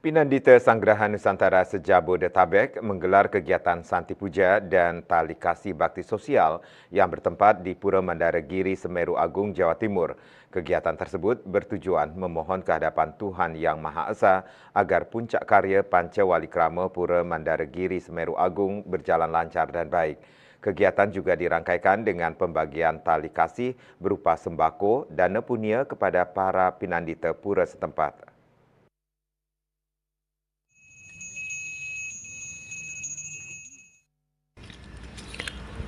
Pinandita Sanggrahan Nusantara Sejabodetabek menggelar kegiatan Santi Puja dan Tali Kasih Bakti Sosial yang bertempat di Pura Mandaragiri, Semeru Agung, Jawa Timur. Kegiatan tersebut bertujuan memohon kehadapan Tuhan Yang Maha Esa agar puncak karya Pancawalikrama Pura Mandaragiri, Semeru Agung berjalan lancar dan baik. Kegiatan juga dirangkaikan dengan pembagian tali kasih berupa sembako dan punia kepada para pinandita pura setempat.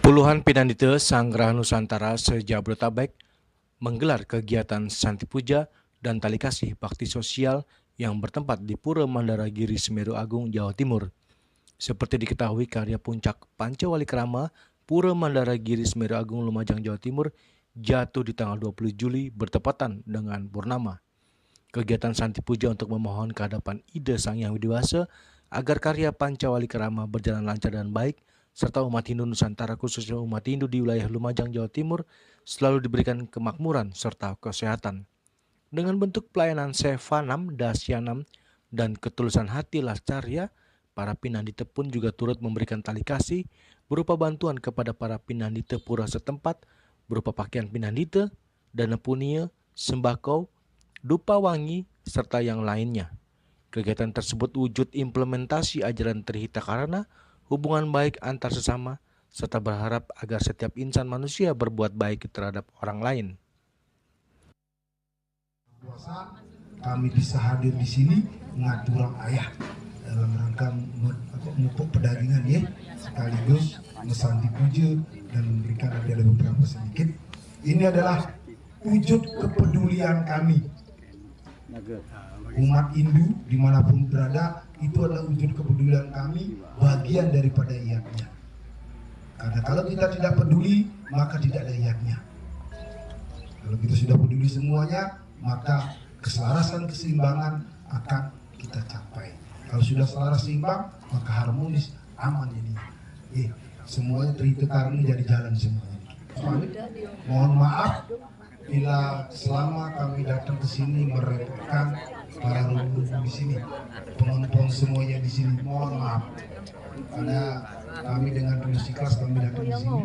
Puluhan pinandita Sanggrahan Nusantara se-Jabodetabek menggelar kegiatan Santi Puja dan Tali Kasih Bakti Sosial yang bertempat di Pura Mandaragiri, Semeru Agung, Jawa Timur. Seperti diketahui, karya puncak Pancawalikrama Pura Mandaragiri, Semeru Agung, Lumajang, Jawa Timur jatuh di tanggal 20 Juli bertepatan dengan purnama. Kegiatan Santi Puja untuk memohon kehadapan Ida Sang Yang Widi Wasa agar karya Pancawalikrama berjalan lancar dan baik, serta umat Hindu Nusantara khususnya umat Hindu di wilayah Lumajang, Jawa Timur selalu diberikan kemakmuran serta kesehatan. Dengan bentuk pelayanan Sevanam, Dasyanam, dan ketulusan hati Lascarya, para pinandita pun juga turut memberikan tali kasih berupa bantuan kepada para pinandita pura setempat berupa pakaian pinandita, dana punia, sembako, dupa wangi, serta yang lainnya. Kegiatan tersebut wujud implementasi ajaran Trihita Karana, hubungan baik antar sesama, serta berharap agar setiap insan manusia berbuat baik terhadap orang lain. Kami bisa hadir di sini mengaturang ayah dalam rangka memupuk pedagingan ya, sekaligus Santi Puja dan memberikan ada beberapa sedikit. Ini adalah wujud kepedulian kami. Umat Hindu dimanapun berada, itu adalah wujud kepedulian kami, bagian daripada iyatnya. Karena kalau kita tidak peduli, maka tidak ada iyatnya. Kalau kita sudah peduli semuanya, maka keselarasan, keseimbangan akan kita capai. Kalau sudah selaras seimbang, maka harmonis, aman jadinya. Semuanya Trihita Karana jadi jalan semuanya. Mohon maaf bila selama kami datang ke sini merepotkan para leluhur di sini, penonton semuanya di sini, mohon maaf karena kami dengan tulus ikhlas kami datang di sini.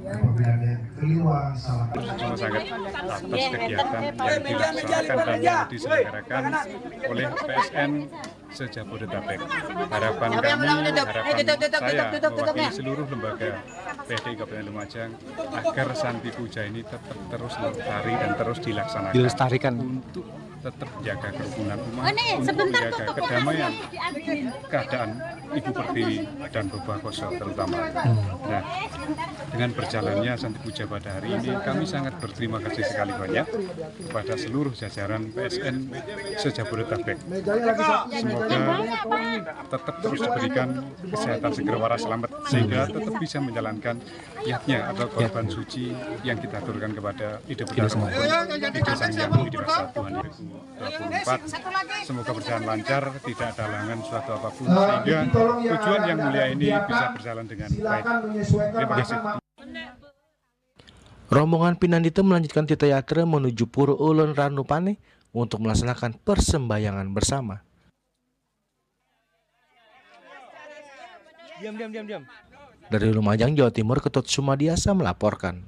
Apabila ada yang keliruan, salah. Sangat atas kegiatan yang dilaksanakan dan yang diselenggarakan oleh PSN se-Jabodetabek. Harapan kami, harapan saya mewakili seluruh lembaga PDI Kabupaten Lumajang agar Santi Puja ini tetap terus lestari dan terus dilestarikan untuk tetap menjaga kerukunan umat, untuk menjaga kedamaian keadaan Ibu Pertiwi dan Bebah Koso terutama. Nah, dengan berjalannya Santi Puja pada hari ini, kami sangat berterima kasih sekali banyak kepada seluruh jajaran PSN se-Jabodetabek. Semoga tetap terus diberikan kesehatan segera waras selamat sehingga tetap bisa menjalankan niatnya atau korban suci yang kita aturkan kepada Ida Benar maupun Ida Sang Yang Widi Wasa Tuhan 2024. Semoga berjalan lancar, tidak ada halangan suatu apapun sehingga tujuan yang mulia ini bisa berjalan dengan baik. Terima kasih. Rombongan pinandita melanjutkan tita yatra menuju Pura Ulun Ranupane untuk melaksanakan persembahyangan bersama. Diam. Dari Lumajang, Jawa Timur, Ketut Sumadiasa melaporkan.